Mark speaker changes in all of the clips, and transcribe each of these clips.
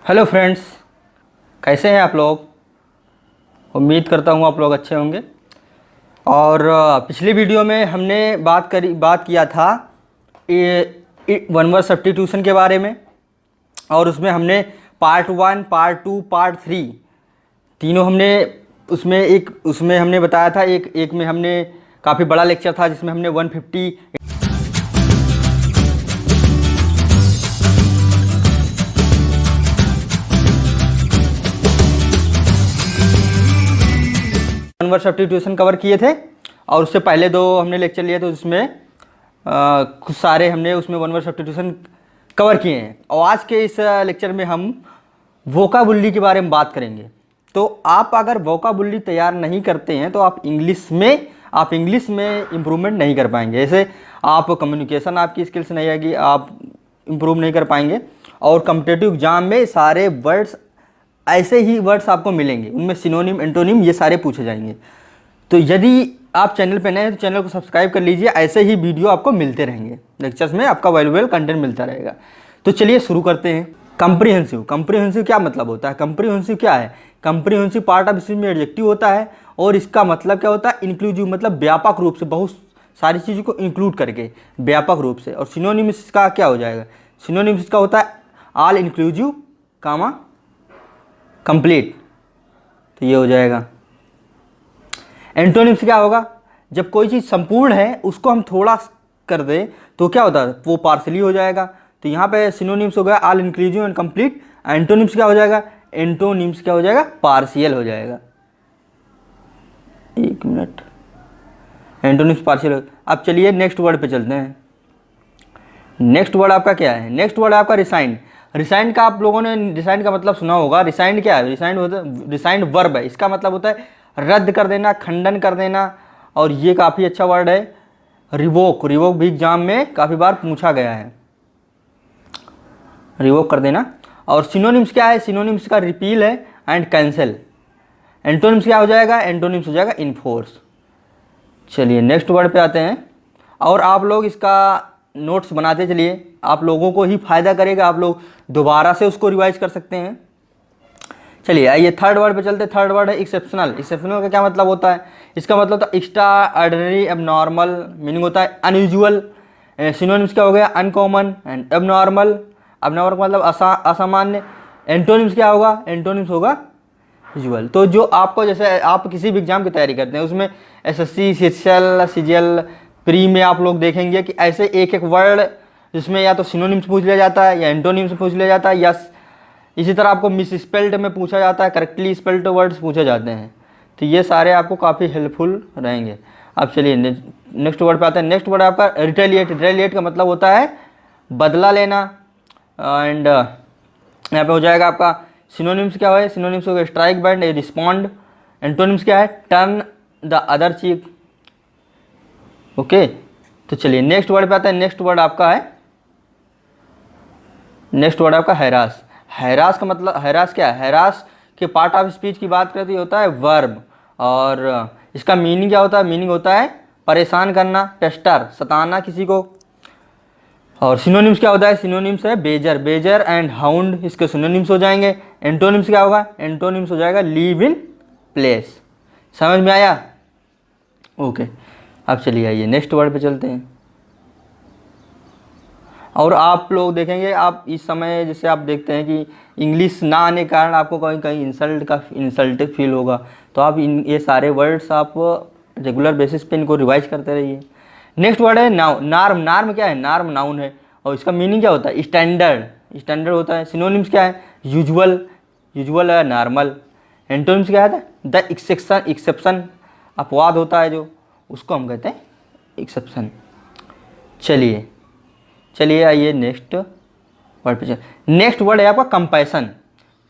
Speaker 1: Hello friends, कैसे हैं आप लोग। उम्मीद करता हूँ आप लोग अच्छे होंगे। और पिछली वीडियो में हमने बात किया था वन वर्ड सब्स्टिट्यूशन के बारे में। और उसमें हमने पार्ट 1, पार्ट 2, पार्ट 3 तीनों हमने उसमें हमने बताया था। एक में हमने काफ़ी बड़ा लेक्चर था जिसमें हमने 150 वन वर्ड सब्स्टिट्यूशन कवर किए थे। और उससे पहले दो हमने लेक्चर लिए थे जिसमें कुछ सारे हमने उसमें वन वर्ड सब्स्टिट्यूशन कवर किए हैं। और आज के इस लेक्चर में हम वोकाबुलरी के बारे में बात करेंगे। तो आप अगर वोकाबुलरी तैयार नहीं करते हैं तो आप इंग्लिश में इम्प्रूवमेंट नहीं कर पाएंगे। जैसे आप कम्युनिकेशन, आपकी स्किल्स नहीं आएगी, आप इम्प्रूव नहीं कर पाएंगे। और कम्पिटिटिव एग्जाम में सारे वर्ड्स, ऐसे ही वर्ड्स आपको मिलेंगे, उनमें सिनोनिम, एंटोनिम ये सारे पूछे जाएंगे। तो यदि आप चैनल पे नए हैं तो चैनल को सब्सक्राइब कर लीजिए। ऐसे ही वीडियो आपको मिलते रहेंगे, लेक्चर्स में आपका वैल्यूएबल कंटेंट मिलता रहेगा। तो चलिए शुरू करते हैं। कंप्रीहेंसिव क्या मतलब होता है? कंप्रीहेंसिव क्या है? कंप्रीहेंसिव पार्ट ऑफ स्पीच में एडजेक्टिव होता है और इसका मतलब क्या होता है? इंक्लूसिव, मतलब व्यापक रूप से, बहुत सारी चीज़ों को इंक्लूड करके, व्यापक रूप से। और सिनोनिम्स का क्या हो जाएगा? सिनोनिम्स का होता है ऑल इंक्लूसिव, कामा, कंप्लीट। तो ये हो जाएगा। एंटोनिम्स क्या होगा? जब कोई चीज़ संपूर्ण है उसको हम थोड़ा कर दें तो क्या होता है? वो पार्सली हो जाएगा। तो यहाँ पे सिनोनिम्स हो गया all inclusive and complete. Antonyms क्या हो जाएगा? एंटोनिम्स क्या हो जाएगा? पार्शियल हो जाएगा। एक मिनट, एंटोनिम्स पार्शियल हो। अब चलिए नेक्स्ट वर्ड पे चलते हैं। नेक्स्ट वर्ड आपका क्या है? नेक्स्ट वर्ड आपका रिसाइंड। रिसाइंड का आप लोगों ने रिसाइंड का मतलब सुना होगा। रिसाइंड क्या है? रिसाइंड वर्ब है। इसका मतलब होता है रद्द कर देना, खंडन कर देना। और ये काफ़ी अच्छा वर्ड है। रिवोक भी एग्जाम में काफ़ी बार पूछा गया है, रिवोक कर देना। और सिनोनिम्स क्या है? सिनोनिम्स का रिपील है एंड कैंसिल। एंटोनिम्स क्या हो जाएगा? एंटोनिम्स हो जाएगा इन्फोर्स। चलिए नेक्स्ट वर्ड पे आते हैं। और आप लोग इसका नोट्स बनाते चलिए, आप लोगों को ही फायदा करेगा। आप लोग दोबारा से उसको रिवाइज कर सकते हैं। चलिए आइए थर्ड वर्ड पे चलते हैं। थर्ड वर्ड है एक्सेप्शनल। एक्सेप्शनल का क्या मतलब होता है? इसका मतलब होता है एक्स्ट्रा ऑर्डिनरी, एबनॉर्मल। मीनिंग होता है अनयूजुअल। सिनोनिम्स क्या हो गया? Uncommon and abnormal. एबनॉर्मल का मतलब असामान्य। एंटोनिम्स क्या होगा? एंटोनिम्स होगा यूजुअल। तो जो आपको, जैसे आप किसी भी एग्जाम की तैयारी करते हैं उसमें एसएससी, सीएचएल, सीजीएल, प्री में आप लोग देखेंगे कि ऐसे एक एक वर्ड जिसमें या तो सिनोनिम्स पूछ लिया जाता है या एंटोनिम्स पूछ लिया जाता है, या इसी तरह आपको मिस स्पेल्ड में पूछा जाता है, करेक्टली स्पेल्ड वर्ड्स पूछे जाते हैं। तो ये सारे आपको काफ़ी हेल्पफुल रहेंगे। अब चलिए नेक्स्ट वर्ड पे आते हैं। नेक्स्ट वर्ड आपका रिटेलिएट। रिटेलिएट का मतलब होता है बदला लेना। एंड यहाँ पे हो जाएगा आपका सिनोनिम्स क्या है? सिनोनिम्स हो गया स्ट्राइक बैक, रिस्पॉन्ड। एंटोनिम्स क्या है? Turn the other cheek. Okay, तो चलिए नेक्स्ट वर्ड पे आता है। नेक्स्ट वर्ड आपका हैरास। हैरास का मतलब, हैरास क्या है? हैरास के पार्ट ऑफ स्पीच की बात करती होता है वर्ब। और इसका मीनिंग क्या होता है? मीनिंग होता है परेशान करना, पेस्टर, सताना किसी को। और सिनोनिम्स क्या होता है? सिनोनिम्स है बेजर एंड हाउंड, इसके सिनोनिम्स हो जाएंगे। एंटोनिम्स क्या होगा? एंटोनिम्स हो जाएगा लीव इन प्लेस। समझ में आया? ओके, अब चलिए आइए नेक्स्ट वर्ड पे चलते हैं। और आप लोग देखेंगे, आप इस समय जैसे आप देखते हैं कि इंग्लिश ना आने के कारण आपको कहीं कहीं इंसल्ट फील होगा। तो आप ये सारे वर्ड्स आप रेगुलर बेसिस पे इनको रिवाइज करते रहिए। नेक्स्ट वर्ड है नाउन। नार्म क्या है? नार्म नाउन है और इसका मीनिंग क्या होता है? स्टैंडर्ड होता है। सिनोनिम्स क्या है? यूजुअल है, नॉर्मल। एंटोनिम्स क्या है? द एक्सेप्शन, अपवाद होता है जो, उसको हम कहते हैं एक्सेप्शन। चलिए आइए नेक्स्ट वर्ड पे चलिए। नेक्स्ट वर्ड है आपका कंपैशन।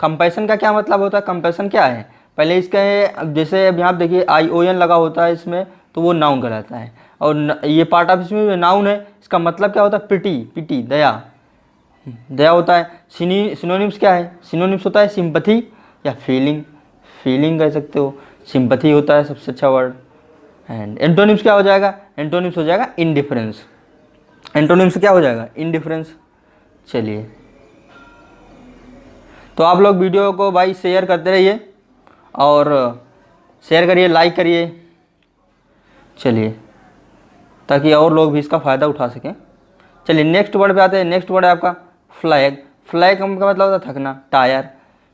Speaker 1: कंपैशन का क्या मतलब होता है? कंपैशन क्या है? पहले इसका, जैसे अब यहाँ देखिए ION लगा होता है इसमें, तो वो नाउन कहलाता है। और ये पार्ट ऑफ इसमें नाउन है। इसका मतलब क्या होता है? पिटी, दया होता है। सिनोनिम्स क्या है? सिनोनिम्स होता है सिंपथी या फीलिंग कह सकते हो। सिंपथी होता है सबसे अच्छा वर्ड। एंड एंटोनिम्स क्या हो जाएगा? एंटोनिम्स हो जाएगा इंडिफरेंस। एंटोनिम्स क्या हो जाएगा? इंडिफरेंस। चलिए, तो आप लोग वीडियो को भाई शेयर करते रहिए और शेयर करिए, लाइक करिए, चलिए, ताकि और लोग भी इसका फ़ायदा उठा सकें। चलिए नेक्स्ट वर्ड पे आते हैं। नेक्स्ट वर्ड है आपका फ्लैग। फ्लैग का मतलब होता है थकना, टायर।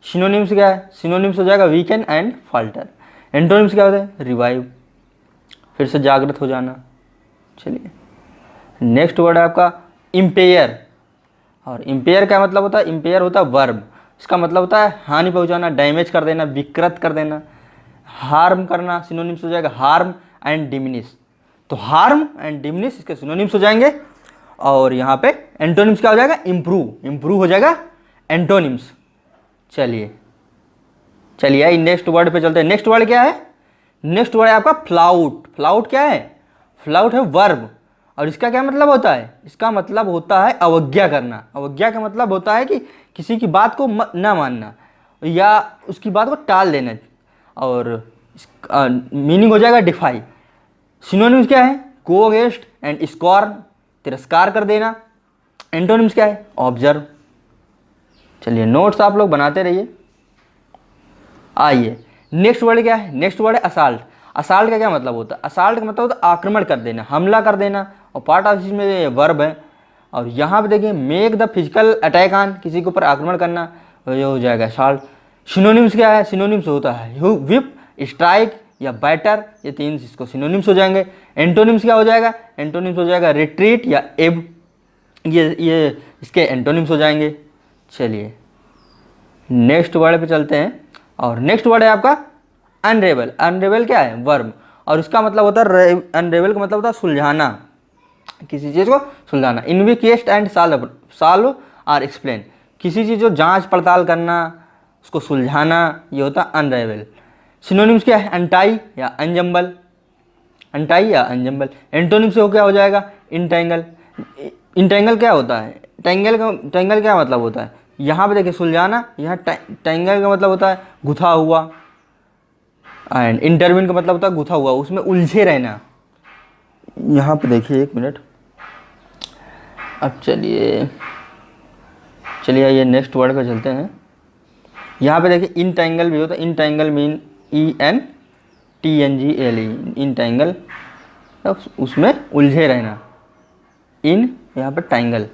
Speaker 1: सिनोनिम्स क्या है? सिनोनिम्स हो जाएगा वीकन एंड फाल्टर। एंटोनिम्स क्या होता है? रिवाइव, फिर से जागृत हो जाना। चलिए नेक्स्ट वर्ड है आपका इम्पेयर। और इम्पेयर क्या मतलब होता है? इम्पेयर होता है वर्ब। इसका मतलब होता है हानि पहुंचाना, डैमेज कर देना, विकृत कर देना, हार्म करना। सिनोनिम्स हो जाएगा हार्म एंड डिमिनिश। तो हार्म एंड डिमिनिश इसके सिनोनिम्स हो जाएंगे। और यहाँ पे एंटोनिम्स क्या हो जाएगा? इम्प्रूव। इम्प्रूव हो जाएगा एंटोनिम्स। चलिए चलिए नेक्स्ट वर्ड पे चलते हैं। नेक्स्ट वर्ड क्या है? नेक्स्ट वर्ड है आपका फ्लाउट। फ्लाउट क्या है? फ्लाउट है वर्ब। और इसका क्या मतलब होता है? इसका मतलब होता है अवज्ञा करना। अवज्ञा का मतलब होता है कि किसी की बात को ना मानना या उसकी बात को टाल देना। और मीनिंग हो जाएगा डिफाई। सिनोनिम्स क्या है? गो अगेंस्ट एंड स्कॉर्न, तिरस्कार कर देना। एंटोनिम्स क्या है? ऑब्जर्व। चलिए नोट्स आप लोग बनाते रहिए। आइए नेक्स्ट वर्ड क्या है? नेक्स्ट वर्ड है असाल्ट। असाल्ट का क्या मतलब होता है? असाल्ट का मतलब होता है आक्रमण कर देना, हमला कर देना। और पार्ट ऑफ में ये वर्ब है। और यहाँ पे देखिए make the physical attack on, किसी के ऊपर आक्रमण करना, ये हो जाएगा असाल्ट। सिनोनिम्स क्या है? सिनोनिम्स होता है विप, स्ट्राइक या बैटर। ये तीन इसको सिनोनिम्स हो जाएंगे। एंटोनिम्स क्या हो जाएगा? एंटोनिम्स हो जाएगा रिट्रीट या एब। ये इसके एंटोनिम्स हो जाएंगे। चलिए नेक्स्ट वर्ड पे चलते हैं। और नेक्स्ट वर्ड है आपका अनरेबल। अनरेबल क्या है? वर्ब। और इसका मतलब होता है अनरेबल का मतलब होता है सुलझाना, किसी चीज़ को सुलझाना। इन्वेस्टिगेट एंड सॉल्व और एक्सप्लेन, किसी चीज़ को जांच पड़ताल करना, उसको सुलझाना, ये होता है अनरेबल। सिनोनिम्स क्या है? अनटाई या अनजम्बल। अनटाई या अनजम्बल। एंटोनिम से हो क्या हो जाएगा? इंटेंगल। इंटेंगल क्या होता है? टेंगल क्या मतलब होता है? यहाँ पे देखिए सुलझाना, यहाँ टेंगल का मतलब होता है गुथा हुआ। एंड इंटरविन का मतलब होता है गुथा हुआ, उसमें उलझे रहना। यहाँ पे देखिए एक मिनट। अब चलिए ये नेक्स्ट वर्ड पे चलते हैं। यहाँ पे देखिए इंटेंगल भी होता है। इंटेंगल मीन ENTNGLE, इंटेंगल, उसमें उलझे रहना। यहाँ पे टैंगल।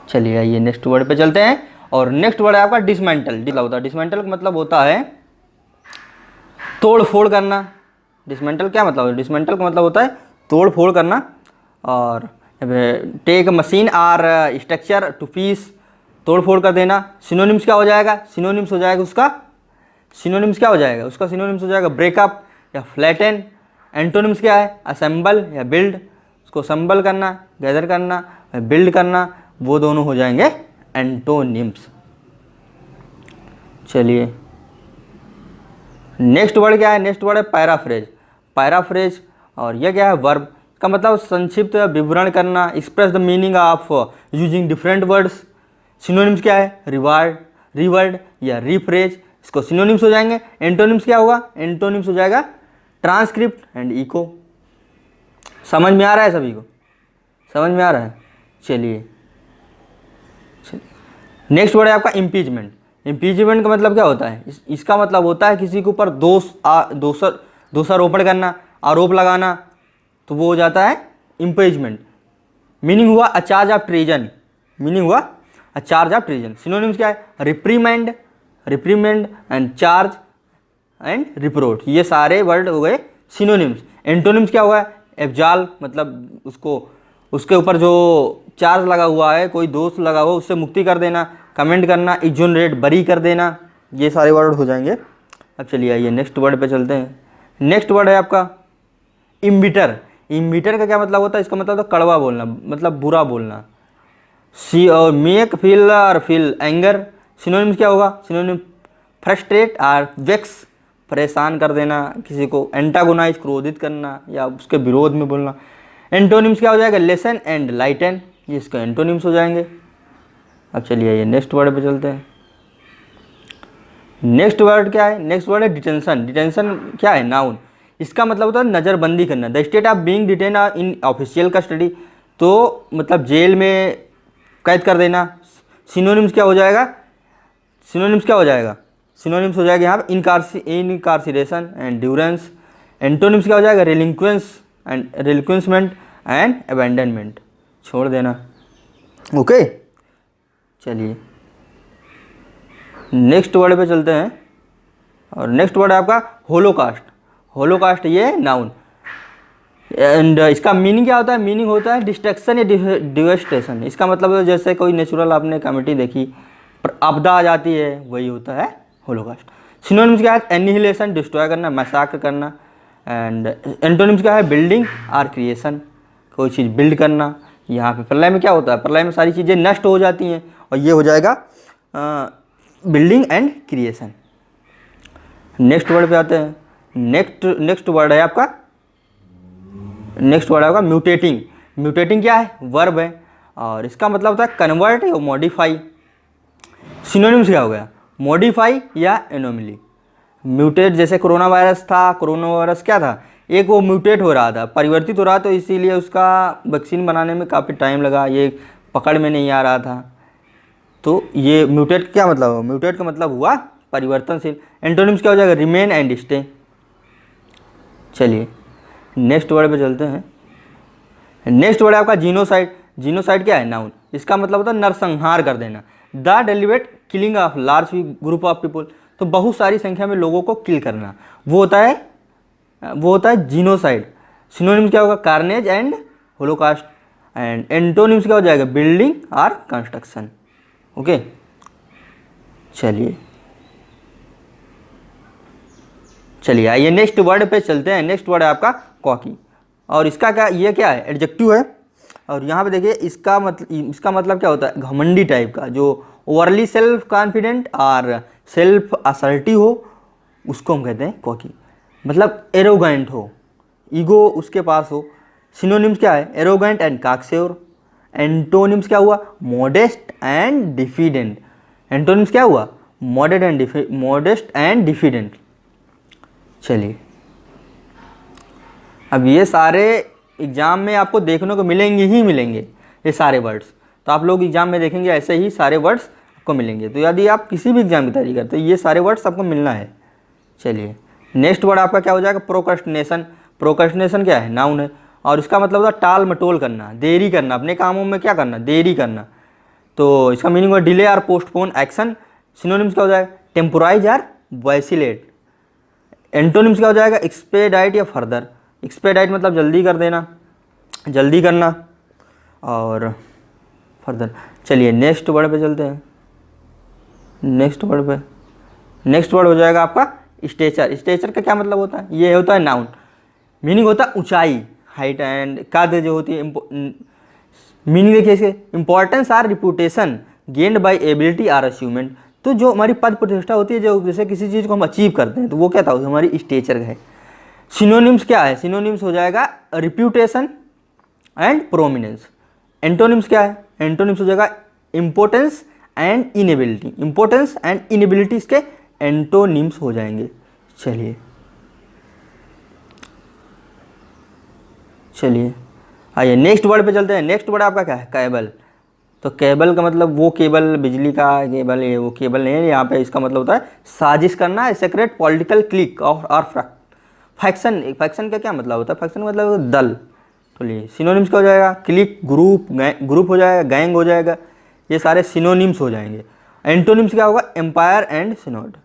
Speaker 1: चलिए आइए नेक्स्ट वर्ड पे चलते हैं। और नेक्स्ट वर्ड है आपका डिसमेंटल। डिसमेंटल का मतलब होता है तोड़ फोड़ करना। डिसमेंटल क्या मतलब है? डिसमेंटल का मतलब होता है तोड़ फोड़ करना। और take machine or structure to piece, तोड़ फोड़ कर देना। सिनोनिम्स क्या हो जाएगा? सिनोनिम्स हो जाएगा उसका सिनोनिम्स हो जाएगा ब्रेकअप या फ्लैटन। एंटोनिम्स क्या है? असेंबल या बिल्ड, उसको असेंबल करना, गैदर करना, बिल्ड करना, वो दोनों हो जाएंगे एंटोनिम्स। चलिए नेक्स्ट वर्ड क्या है? नेक्स्ट वर्ड है पैराफ्रेज। पैराफ्रेज, और यह क्या है? वर्ब का मतलब संक्षिप्त विवरण करना, express the meaning of using different words. Synonyms क्या है? रिवर्ड या रिफ्रेज, इसको सिनोनिम्स हो जाएंगे। एंटोनिम्स क्या होगा? एंटोनिम्स हो जाएगा ट्रांसक्रिप्ट एंड इको। समझ में आ रहा है सभी को? समझ में आ रहा है? चलिए नेक्स्ट वर्ड है आपका इम्पीचमेंट। इम्पीचमेंट का मतलब क्या होता है? इसका मतलब होता है किसी के ऊपर दोषारोपण करना, आरोप लगाना, तो वो हो जाता है इम्पीचमेंट। मीनिंग हुआ a charge of treason. Synonyms क्या है? रिप्रीमेंड एंड चार्ज एंड रिप्रोच, ये सारे वर्ड हो गए सिनोनिम्स। एंटोनिम्स क्या हुआ? एब्जाल, मतलब उसके ऊपर जो चार्ज लगा हुआ है, कोई दोष लगा हुआ, उससे मुक्ति कर देना, कमेंट करना, एक्सोनरेट, बरी कर देना, ये सारे वर्ड हो जाएंगे। अब चलिए आइए नेक्स्ट वर्ड पे चलते हैं। नेक्स्ट वर्ड है आपका इम्बिटर। इम्बिटर का क्या मतलब होता है? इसका मतलब होता है कड़वा बोलना, मतलब बुरा बोलना। और मेक फील और फील एंगर। सिनोनिम्स क्या होगा? सिनोनिम फ्रस्ट्रेट और वेक्स, परेशान कर देना किसी को। एंटागोनाइज, क्रोधित करना या उसके विरोध में बोलना। एंटोनिम्स क्या हो जाएगा? लेसन एंड लाइटन, ये इसके एंटोनिम्स हो जाएंगे। अब चलिए ये नेक्स्ट वर्ड पे चलते हैं। नेक्स्ट वर्ड क्या है? नेक्स्ट वर्ड है डिटेंशन। डिटेंशन क्या है? नाउन। इसका मतलब होता है नज़रबंदी करना। The state of being detain in official custody, तो मतलब जेल में कैद कर देना। सिनोनिम्स क्या हो जाएगा? सिनोनिम्स क्या हो जाएगा, सिनोनिम्स हो जाएगा यहाँ पे इनकार्सिरेशन एंड ड्यूरेंस। एंटोनिम्स क्या हो जाएगा, रिलिक्वेंसमेंट एंड अबैंडनमेंट, छोड़ देना। ओके, चलिए नेक्स्ट वर्ड पे चलते हैं। और नेक्स्ट वर्ड है आपका होलोकास्ट। होलोकास्ट ये नाउन, एंड इसका मीनिंग क्या होता है, मीनिंग होता है डिस्ट्रक्शन या डिवेस्टेशन। इसका मतलब है जैसे कोई नेचुरल आपने कमेटी देखी पर आपदा आ जाती है, वही होता है होलोकास्ट। सिनोनिम्स क्या है, एनिहिलेशन डिस्ट्रॉय करना, मैसाक्र करना। एंड एंटोनिम्स क्या है, बिल्डिंग और क्रिएशन, कोई चीज़ बिल्ड करना। यहाँ पे प्रलय में क्या होता है, प्रलय में सारी चीज़ें नष्ट हो जाती हैं, और ये हो जाएगा building and creation. Next word पे आते हैं। नेक्स्ट वर्ड है आपका म्यूटेटिंग। म्यूटेटिंग क्या है, वर्ब है, और इसका मतलब होता है कन्वर्ट या मॉडिफाई। सिनोनिम्स क्या हो गया, मॉडिफाई या एनोमली। म्यूटेट जैसे कोरोना वायरस था, कोरोना वायरस क्या था, एक वो म्यूटेट हो रहा था, परिवर्तित हो रहा, तो इसीलिए उसका वैक्सीन बनाने में काफ़ी टाइम लगा, ये पकड़ में नहीं आ रहा था। तो ये म्यूटेट क्या मतलब हुआ, म्यूटेट का मतलब हुआ परिवर्तनशील। एंटोनिम्स क्या हो जाएगा, रिमेन एंड स्टे। चलिए नेक्स्ट वर्ड पे चलते हैं। नेक्स्ट वर्ड है आपका जीनोसाइड। जीनोसाइड क्या है, नाउन। इसका मतलब होता है नरसंहार कर देना, the deliberate killing of large group of people. तो बहुत सारी संख्या में लोगों को किल करना, वो होता है जीनोसाइड। सिनोनिम्स क्या होगा, carnage and Holocaust. And antonyms क्या हो जाएगा, बिल्डिंग और कंस्ट्रक्शन। ओके, चलिए आइए नेक्स्ट वर्ड पे चलते हैं। नेक्स्ट वर्ड है आपका कॉकी, और इसका क्या है, एडजेक्टिव है। और यहाँ पे देखिए इसका मतलब क्या होता है, घमंडी टाइप का, जो ओवरली सेल्फ कॉन्फिडेंट और सेल्फ असर्टिव हो, उसको हम कहते हैं कॉकी। मतलब एरोगेंट हो, ईगो उसके पास हो। सिनोनिम्स क्या है, एरोगेंट एंड काकस्योर। एंटोनिम्स क्या हुआ, मॉडेस्ट एंड डिफिडेंट। एंटोनिम्स क्या हुआ, मॉडेस्ट एंड डिफिडेंट। चलिए अब ये सारे एग्जाम में आपको देखने को मिलेंगे ही मिलेंगे, ये सारे वर्ड्स। तो आप लोग एग्जाम में देखेंगे ऐसे ही सारे वर्ड्स आपको मिलेंगे। तो यदि आप किसी भी एग्जाम की तैयारी करते हैं, ये सारे वर्ड्स आपको मिलना है। चलिए नेक्स्ट वर्ड आपका क्या हो जाएगा, प्रोक्रेस्टिनेशन। प्रोक्रेस्टिनेशन क्या है, नाउन है, और इसका मतलब होता है टाल मटोल करना, देरी करना, अपने कामों में क्या करना, देरी करना। तो इसका मीनिंग हुआ डिले और पोस्टपोन एक्शन। सिनोनिम्स क्या हो जाएगा, टेम्पोराइज और वैसिलेट। एंटोनिम्स क्या हो जाएगा, एक्सपेडाइट या फर्दर। एक्सपेडाइट मतलब जल्दी कर देना, जल्दी करना, और फर्दर। चलिए नेक्स्ट वर्ड पे चलते हैं। नेक्स्ट वर्ड हो जाएगा आपका स्टेचर। स्टेचर का क्या मतलब होता है, ये होता है नाउन, मीनिंग होता है ऊंचाई, हाइट एंड कद जो होती है। मीनिंग देखिए इसके, importance or reputation gained by ability or achievement. तो जो हमारी पद प्रतिष्ठा होती है, जो जैसे किसी चीज़ को हम अचीव करते हैं, तो वो क्या था, हमारी स्टेचर है। सिनोनिम्स क्या है, सिनोनिम्स हो जाएगा रिप्यूटेशन एंड प्रोमिनेंस। एंटोनिम्स क्या है, एंटोनिम्स हो जाएगा importance and inability. Importance and inability इसके एंटोनिम्स हो जाएंगे। चलिए आइए नेक्स्ट वर्ड पे चलते हैं। नेक्स्ट वर्ड आपका क्या है, केबल। तो केबल का मतलब वो केबल, बिजली का केबल, ये वो केबल नहीं है। यहाँ पे इसका मतलब होता है साजिश करना, सेक्रेट पॉलिटिकल क्लिक और फैक्शन। फैक्शन का क्या मतलब होता है, फैक्शन का मतलब दल। तो लिए सिनोनिम्स क्या हो जाएगा, क्लिक, ग्रुप हो जाएगा, गैंग हो जाएगा, ये सारे सिनोनिम्स हो जाएंगे। एंटोनिम्स क्या होगा, एम्पायर एंड सिनोड।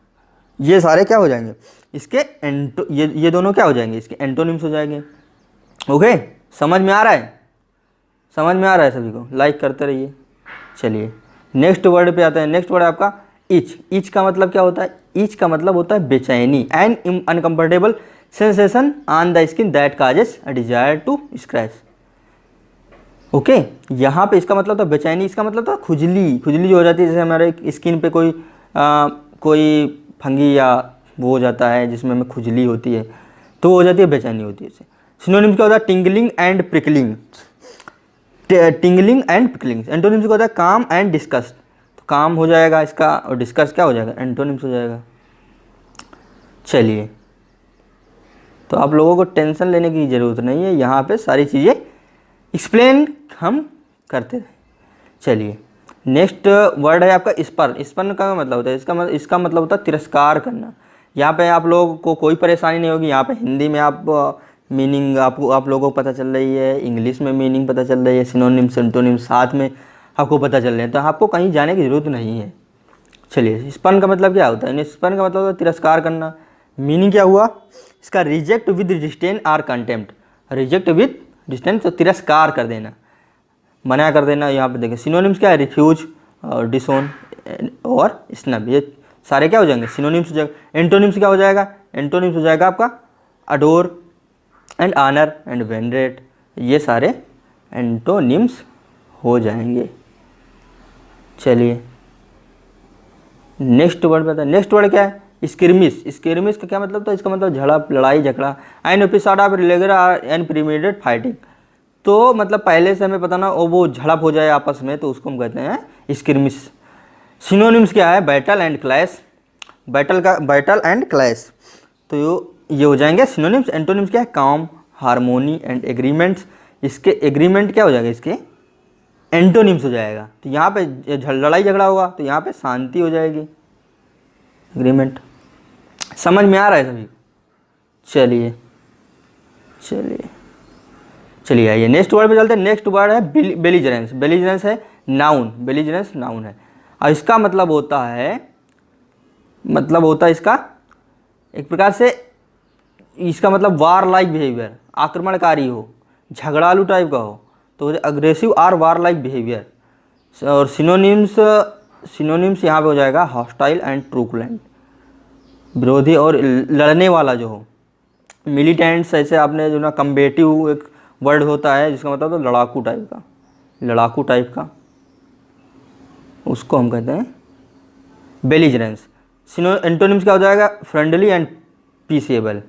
Speaker 1: ये सारे क्या हो जाएंगे इसके ये दोनों क्या हो जाएंगे, इसके एंटोनिम्स हो जाएंगे। ओके, समझ में आ रहा है, समझ में आ रहा है सभी को, लाइक करते रहिए। चलिए नेक्स्ट वर्ड पे आते हैं। नेक्स्ट वर्ड आपका इच। इच का मतलब क्या होता है, इच का मतलब होता है बेचैनी, and uncomfortable sensation on the skin that causes a desire to scratch. Okay, यहाँ पे इसका मतलब था बेचैनी, इसका मतलब था खुजली। खुजली जो हो जाती है, जैसे हमारे स्किन पे कोई फंगी या वो हो जाता है जिसमें हमें खुजली होती है, तो वो हो जाती है, बेचैनी होती है इससे। सिनोनिम्स क्या होता है, tingling and prickling. Tingling and prickling. Antonyms क्या होता है, काम एंड डिस्कस। तो काम हो जाएगा इसका, और डिस्कस क्या हो जाएगा, एंटोनिम्स हो जाएगा। चलिए, तो आप लोगों को टेंशन लेने की ज़रूरत नहीं है, यहाँ पे सारी चीज़ें एक्सप्लेन हम करते हैं। चलिए नेक्स्ट वर्ड है आपका स्पर्ण। स्पर्ण का मतलब होता है, इसका मतलब होता है तिरस्कार करना। यहाँ पे आप लोगों को कोई परेशानी नहीं होगी। यहाँ पे हिंदी में आप मीनिंग आप लोगों को पता चल रही है, इंग्लिश में मीनिंग पता चल रही है, सिनोनिम्स एंटोनिम्स साथ में आपको पता चल रहे हैं, तो आपको कहीं जाने की ज़रूरत नहीं है। चलिए, स्पर्ण का मतलब क्या होता है? स्पर्ण का मतलब होता है तिरस्कार करना। मीनिंग क्या हुआ इसका? Reject with disdain or contempt. Reject with disdain तो तिरस्कार कर देना, मना कर देना। यहाँ पे देखिए सिनोनिम्स क्या है? रिफ्यूज और डिसोन और स्नब, ये सारे क्या हो जाएंगे? सिनोनिम्स हो जाएगा। एंटोनिम्स क्या हो जाएगा? एंटोनिम्स हो जाएगा आपका adore and honour and venerate, ये सारे एंटोनिम्स हो जाएंगे। चलिए नेक्स्ट वर्ड बता। नेक्स्ट वर्ड क्या है? स्क्रिमिश। स्क्रिमिश का क्या मतलब था? इसका मतलब झड़प, लड़ाई झगड़ा। An episode of regular and premeditated fighting. तो मतलब पहले से हमें पता ना और वो झड़प हो जाए आपस में, तो उसको हम कहते हैं स्क्रिमिश। सिनोनिम्स क्या है? Battle and clash. Battle and clash, तो ये हो जाएंगे सिनोनिम्स। एंटोनिम्स क्या है? काम, हारमोनी एंड एग्रीमेंट्स। इसके एग्रीमेंट क्या हो जाएगा? इसके एंटोनिम्स हो जाएगा। तो यहाँ पे लड़ाई झगड़ा होगा तो यहाँ पे शांति हो जाएगी, एग्रीमेंट। समझ में आ रहा है सभी को? चलिए चलिए चलिए आइए नेक्स्ट वर्ड पे चलते हैं। नेक्स्ट वर्ड है बेलिजरेंस। बेलिजरेंस है नाउन। बेलिजरेंस नाउन है और इसका मतलब होता है इसका एक प्रकार से, इसका मतलब वार लाइक बिहेवियर, आक्रमणकारी हो, झगड़ालू टाइप का हो, तो aggressive or war like behaviour. और सिनोनिम्स यहाँ पे हो जाएगा हॉस्टाइल एंड ट्रूकुलेंट, विरोधी और लड़ने वाला जो हो। मिलिटेंट्स ऐसे आपने जो ना कम्बेटिव एक वर्ड होता है जिसका मतलब तो लड़ाकू टाइप का, उसको हम कहते हैं बेलिजरेंस। एंटोनिम्स क्या हो जाएगा? Friendly and peaceable.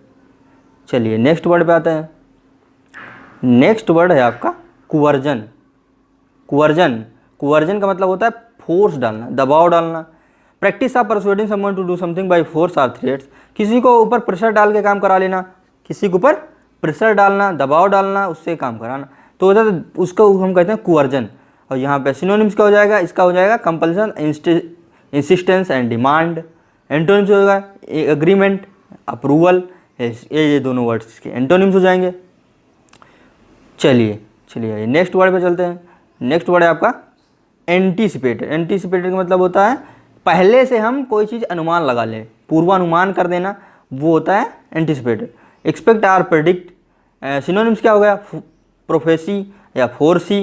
Speaker 1: चलिए नेक्स्ट वर्ड पे आते हैं। नेक्स्ट वर्ड है आपका कुवर्जन। कुवर्जन का मतलब होता है फोर्स डालना, दबाव डालना। Practice of persuading someone to do something by force or threats. किसी को ऊपर प्रेशर डाल के काम करा लेना, किसी के ऊपर प्रेशर डालना, दबाव डालना, उससे काम कराना, तो उसको हम कहते हैं कुवर्जन। और यहाँ पे सिनोनिम्स क्या हो जाएगा? इसका हो जाएगा compulsion, insistence and demand. Antonyms होगा एग्रीमेंट, अप्रूवल। ये दोनों वर्ड्स इसके एंटोनिम्स हो जाएंगे। चलिए नेक्स्ट वर्ड पे चलते हैं। नेक्स्ट वर्ड है आपका एंटीसिपेटेड। एंटीसिपेटेड का मतलब होता है पहले से हम कोई चीज़ अनुमान लगा लें, पूर्वानुमान कर देना, वो होता है anticipated. Expect or predict. Synonyms क्या हो गया? प्रोफेसी या फोरसी।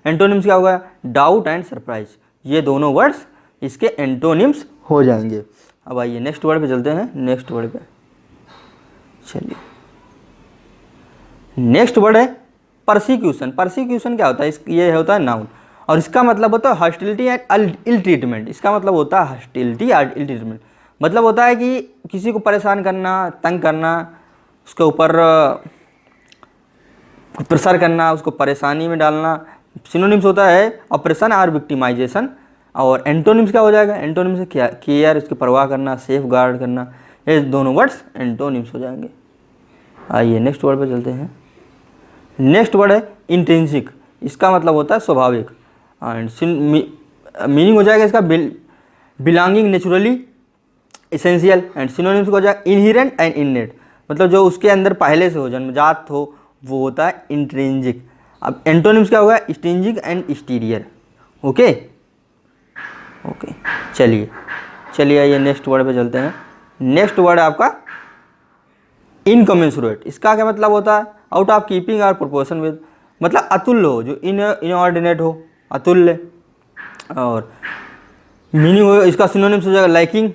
Speaker 1: एंटोनिम्स क्या होगा? Doubt and surprise. ये दोनों वर्ड्स इसके एंटोनिम्स हो जाएंगे। अब आइए नेक्स्ट वर्ड पे चलते हैं। नेक्स्ट वर्ड पे चलिए, नेक्स्ट वर्ड है परसिक्यूशन। परसिक्यूशन क्या होता है? ये होता है नाउन और इसका मतलब होता है हॉस्टिलिटी एंड इल ट्रीटमेंट। इसका मतलब होता है हॉस्टिलिटी एंड इल ट्रीटमेंट, मतलब होता है कि किसी को परेशान करना, तंग करना, उसके ऊपर प्रेशर करना, उसको परेशानी में डालना। सिनोनिम्स होता है ऑपरेशन और विक्टिमाइजेशन। और एंटोनिम्स क्या हो जाएगा? एंटोनिम्स केयर, इसकी परवाह करना, सेफ गार्ड करना। ये दोनों वर्ड्स एंटोनिम्स हो जाएंगे। आइए नेक्स्ट वर्ड पे चलते हैं। नेक्स्ट वर्ड है इंट्रिंसिक। इसका मतलब होता है स्वाभाविक एंड मीनिंग हो जाएगा इसका belonging, naturally, essential. And synonyms हो जाएगा इनहेरेंट एंड इननेट, मतलब जो उसके अंदर पहले से हो, जन्मजात हो, वो होता है इंट्रिंसिक। अब एंटोनिम्स क्या होगा? स्ट्रिंजिक एंड एक्सटीरियर। ओके, चलिए आइए नेक्स्ट वर्ड पे चलते हैं। नेक्स्ट वर्ड है आपका इनकमेंसुरेट। इसका क्या मतलब होता है? आउट ऑफ कीपिंग और प्रोपोर्शन विद, मतलब अतुल्य हो, जो इनऑर्डिनेट हो, अतुल्य। और मीनिंग हो इसका सिनोनिम्स हो जाएगा लाइकिंग।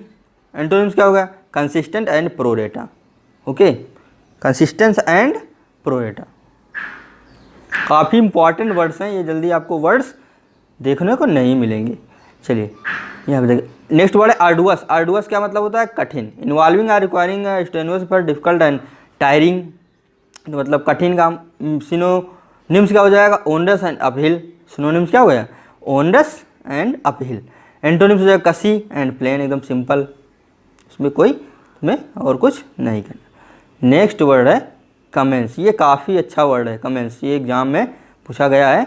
Speaker 1: एंटोनिम्स क्या होगा? Consistent and pro rata. Okay, consistence and pro rata काफ़ी इंपॉर्टेंट वर्ड्स हैं ये, जल्दी आपको वर्ड्स देखने को नहीं मिलेंगे। चलिए यहाँ पे देखिए नेक्स्ट वर्ड है आर्डुअस। आर्डुअस क्या मतलब होता है? कठिन। इन्वॉल्विंग आर रिक्वायरिंग स्ट्रेनुअस पर डिफिकल्ट एंड टायरिंग, मतलब कठिन काम। सिनोनिम्स क्या हो जाएगा? Onerous and uphill. सिनोनिम्स क्या हो गया? Onerous and uphill. एंटोनिम्स हो जाएगा कसी एंड प्लेन, एकदम सिंपल, उसमें कोई तुम्हें और कुछ नहीं करना। नेक्स्ट वर्ड है कमेंस। ये काफ़ी अच्छा वर्ड है कमेंस, ये एग्जाम में पूछा गया है।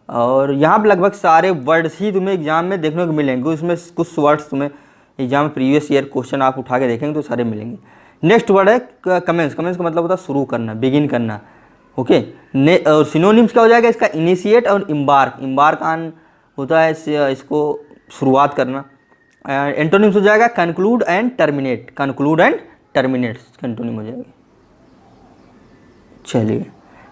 Speaker 1: और यहाँ पर लगभग सारे वर्ड्स ही तुम्हें एग्जाम में देखने को मिलेंगे, उसमें कुछ वर्ड्स तुम्हें एग्जाम प्रीवियस ईयर क्वेश्चन आप उठा के देखेंगे तो सारे मिलेंगे। नेक्स्ट वर्ड है कमेंस। कमेंस का मतलब होता है शुरू करना, बिगिन करना। ओके, और सिनोनिम्स क्या हो जाएगा इसका? इनिशिएट और इम्बार्क। इम्बार्क आन होता है इसको शुरुआत करना। एंटोनिम्स हो जाएगा conclude and terminate. Conclude and terminate antonym हो जाएगा। चलिए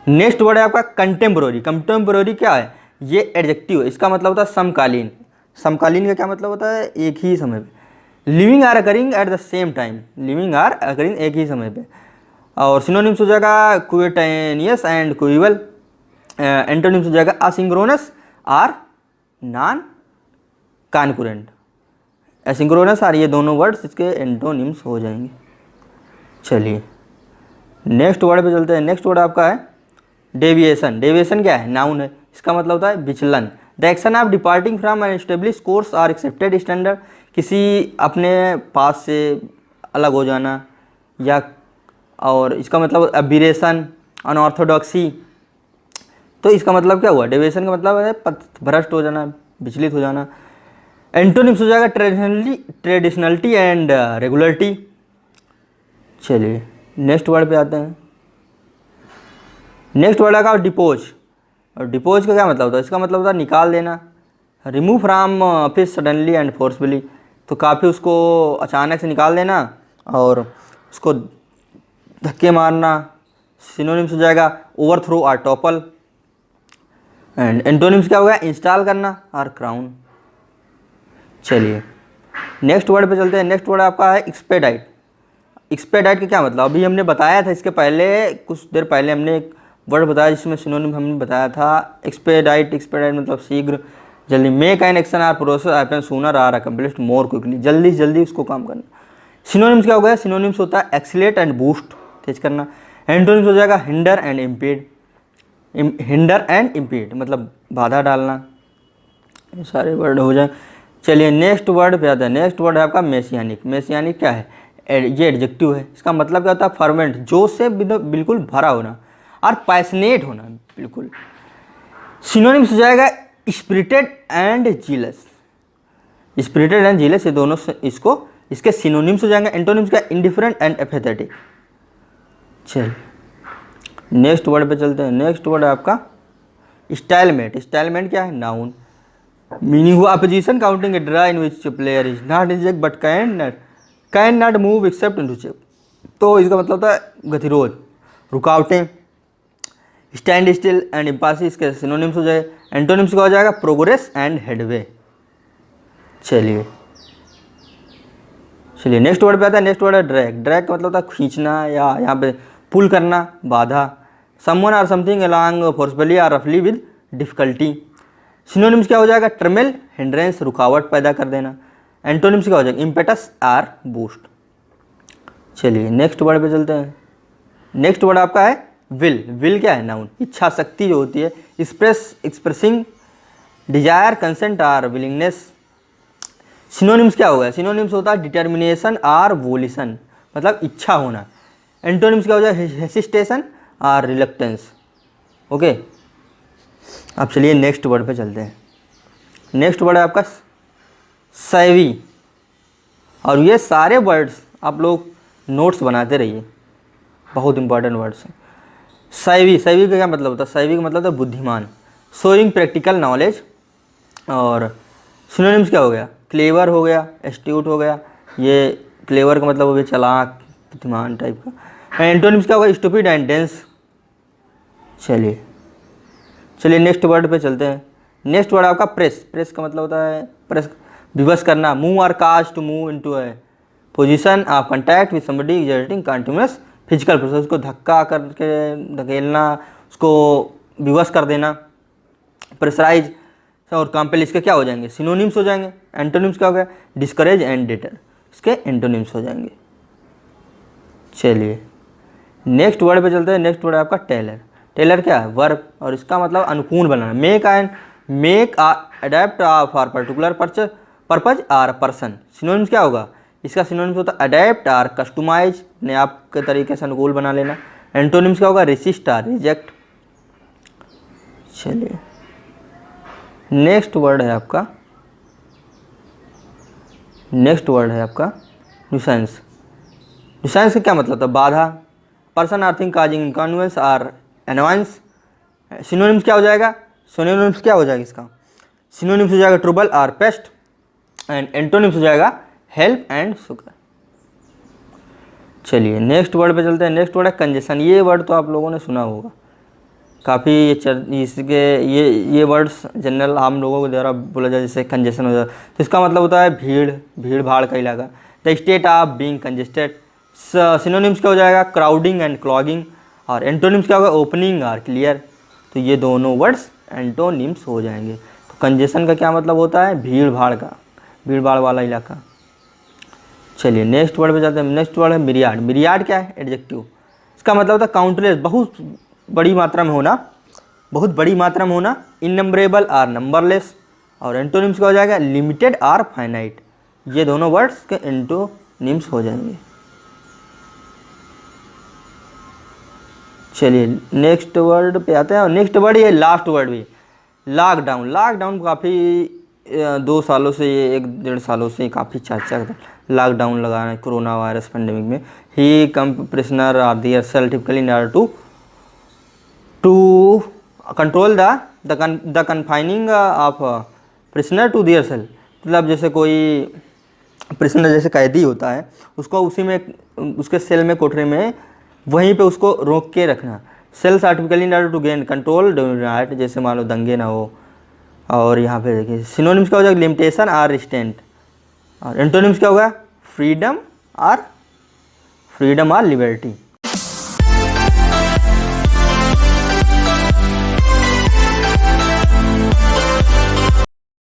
Speaker 1: नेक्स्ट वर्ड है आपका कंटेम्पोररी। कंटेम्पोररी क्या है? ये एडजेक्टिव है, इसका मतलब होता है समकालीन। समकालीन का क्या मतलब होता है? एक ही समय पे। Living or occurring at the same time. Living or occurring एक ही समय पे। और सिनोनिम्स हो जाएगा क्विटेनियस एंड क्विवल। एंटोनिम्स हो जाएगा asynchronous or non concurrent. Asynchronous or, ये दोनों वर्ड्स इसके एंटोनिम्स हो जाएंगे। चलिए नेक्स्ट वर्ड पे चलते हैं। नेक्स्ट वर्ड आपका है डेविएशन। डेविएशन क्या है? नाउन है, इसका मतलब होता है विचलन। The action of departing from N establish course और एक्सेप्टेड स्टैंडर्ड। किसी अपने पास से अलग हो जाना, या और इसका मतलब अबिरेशन, अनऑर्थोडॉक्सी। तो इसका मतलब क्या हुआ? डेविएशन का मतलब है भ्रष्ट हो जाना, विचलित हो जाना। एंटोनिम्स हो जाएगा ट्रेडिशनलिटी एंड रेगुलरिटी। चलिए नेक्स्ट वर्ड पे आते हैं। नेक्स्ट वर्ड आएगा डिपोज। और डिपोज का क्या मतलब होता है? इसका मतलब होता है निकाल देना। Remove from office suddenly and forcefully. तो काफ़ी उसको अचानक से निकाल देना और उसको धक्के मारना। सिनोनिम्स हो जाएगा ओवरथ्रो और टॉपल। एंड एंटोनिम्स क्या होगा? इंस्टॉल करना और क्राउन। चलिए नेक्स्ट वर्ड पे चलते हैं। नेक्स्ट वर्ड आपका है एक्सपेडाइट। एक्सपेडाइट का क्या मतलब? अभी हमने बताया था, इसके पहले कुछ देर पहले हमने एक वर्ड बताया जिसमें सिनोनिम हमने बताया था एक्सपेडाइट। एक्सपेडाइट मतलब शीघ्र, जल्दी। Make an action or process happen sooner or accomplished more quickly. जल्दी से जल्दी उसको काम करना। सिनोनिम्स क्या हो गया? सिनोनिम्स होता है एक्सीलेट एंड बूस्ट, तेज करना। एंटोनिम्स हो जाएगा hinder and impede. Hinder and impede मतलब बाधा डालना। ये सारे वर्ड हो जाए। चलिए नेक्स्ट वर्ड पे आता है। नेक्स्ट वर्ड है आपका मेसियानिक। मेसियानिक क्या है? ये एडजेक्टिव है, इसका मतलब क्या होता है? फर्वेंट, जोश से बिल्कुल भरा होना और पैशनेट होना बिल्कुल। सिनोनिम्स हो जाएगा spirited and jealous. Spirited and jealous ये दोनों इसके सिनोनिम्स हो जाएंगे। एंटोनिम्स का इंडिफरेंट एंड एपेथेटिक। चलिए नेक्स्ट वर्ड पे चलते हैं। नेक्स्ट वर्ड है आपका स्टाइलमेट। स्टाइलमेट क्या है? नाउन। मीनिंग हुआ a position counting a draw in which player is not in check but can not move except into check. तो इसका मतलब होता है गतिरोध, रुकावटें। स्टैंड स्टिल एंड इम्पासी इसके सिनोनिम्स हो जाए। एंटोनिम्स का हो जाएगा प्रोग्रेस एंड हेडवे। चलिए नेक्स्ट वर्ड पे आता है। नेक्स्ट वर्ड है ड्रैग। ड्रैग का मतलब होता है खींचना या यहाँ पे पुल करना, बाधा। Someone or something along forcefully or रफली विद डिफिकल्टी। सिनोनिम्स क्या हो जाएगा? ट्रमेल, हिंड्रेंस, रुकावट पैदा कर देना। एंटोनिम्स क्या हो जाएगा? Impetus or boost. चलिए नेक्स्ट वर्ड पे चलते हैं। नेक्स्ट वर्ड आपका है विल। विल क्या है? नाउन। इच्छा शक्ति जो होती है, expressing desire, consent or willingness. Synonyms क्या होगा? सिनोनिम्स होता है डिटर्मिनेशन आर वोलिशन मतलब इच्छा होना। एंटोनिम्स क्या हो जाए? Hesitation are reluctance. ओके, अब चलिए नेक्स्ट वर्ड पे चलते हैं। नेक्स्ट वर्ड है आपका सैवी। और ये सारे वर्ड्स आप लोग नोट्स बनाते रहिए, बहुत इंपॉर्टेंट वर्ड्स हैं। सैवी। सैवी का क्या मतलब होता है? सैवी का मतलब होता है बुद्धिमान, शोइंग प्रैक्टिकल नॉलेज। और सिनोनिम्स क्या हो गया? क्लेवर हो गया, एस्ट्यूट हो गया। ये क्लेवर का मतलब हो गया चालाक, बुद्धिमान टाइप का। एंटोनिम्स क्या होगा? Stupid and dense. चलिए नेक्स्ट वर्ड पे चलते हैं। नेक्स्ट वर्ड आपका प्रेस। प्रेस का मतलब होता है प्रेस, विवश करना। Move or cast, to move into a position of contact with somebody exerting continuous physical pressure. उसको धक्का करके धकेलना, उसको विवश कर देना। प्रेशराइज और कंपेल इसके क्या हो जाएंगे? सिनोनिम्स हो जाएंगे। एंटोनिम्स क्या हो गया? डिस्करेज एंड डिटर, इसके एंटोनिम्स हो जाएंगे। चलिए नेक्स्ट वर्ड पे चलते हैं। नेक्स्ट वर्ड है आपका टेलर। टेलर क्या है? वर्ब, और इसका मतलब अनुकूल बनाना। Make adapt for particular purpose or person. Synonyms क्या होगा? इसका सिनोनिम्स होता है अडेप्ट आर कस्टमाइज, अपने आप के तरीके से अनुकूल बना लेना। एंटोनिम्स क्या होगा? Resist or reject. चलिए नेक्स्ट वर्ड है आपका न्यूसेंस। न्यूसेंस का क्या मतलब था? बाधा, person or thing causing inconvenience or annoyance. Synonyms क्या हो जाएगा? इसका सिनोनिम्स हो जाएगा trouble or pest, and antonyms हो जाएगा हेल्प एंड सुकर। चलिए नेक्स्ट वर्ड पे चलते हैं। नेक्स्ट वर्ड है कंजेशन। ये वर्ड तो आप लोगों ने सुना होगा काफ़ी, इसके ये वर्ड्स जनरल आम लोगों के द्वारा बोला जाए, जैसे कंजेशन हो जाए तो इसका मतलब होता है भीड़ भाड़ का इलाका। The state of being congested. Synonyms क्या हो जाएगा? Crowding and clogging. और एंटोनिम्स क्या होगा? ओपनिंग और क्लियर। तो ये दोनों वर्ड्स एंटोनिम्स हो जाएंगे। तो कंजेशन का क्या मतलब होता है? भीड़ भाड़ वाला इलाका। चलिए नेक्स्ट वर्ड पे जाते हैं। नेक्स्ट वर्ड है मिरियाड। मिरियाड क्या है? एडजेक्टिव। इसका मतलब होता है काउंटलेस, बहुत बड़ी मात्रा में होना, इननंबरेबल आर नंबरलेस। और एंटोनिम्स का हो जाएगा लिमिटेड आर फाइनाइट। ये दोनों वर्ड्स के एंटोनिम्स हो जाएंगे। चलिए नेक्स्ट वर्ड पे आते हैं, और नेक्स्ट वर्ड ये लास्ट वर्ड भी, लॉकडाउन काफ़ी 2 सालों से, 1-1.5 सालों से काफ़ी चर्चा था। लॉकडाउन लगा है कोरोना वायरस पेंडेमिक में। He come prisoner are their cell typically in order to control the confining of prisoner to their cell. मतलब जैसे कोई प्रिजनर जैसे कैदी होता है, उसको उसी में उसके सेल में, कोठरी में, वहीं पे उसको रोक के रखना। Sales or typically in order to gain control right, जैसे मान लो दंगे ना हो। और यहाँ पे देखिए सिनोनिम्स क्या हो जाएगा? Limitation or restraint. और एंटोनिम्स क्या होगा? Freedom or liberty.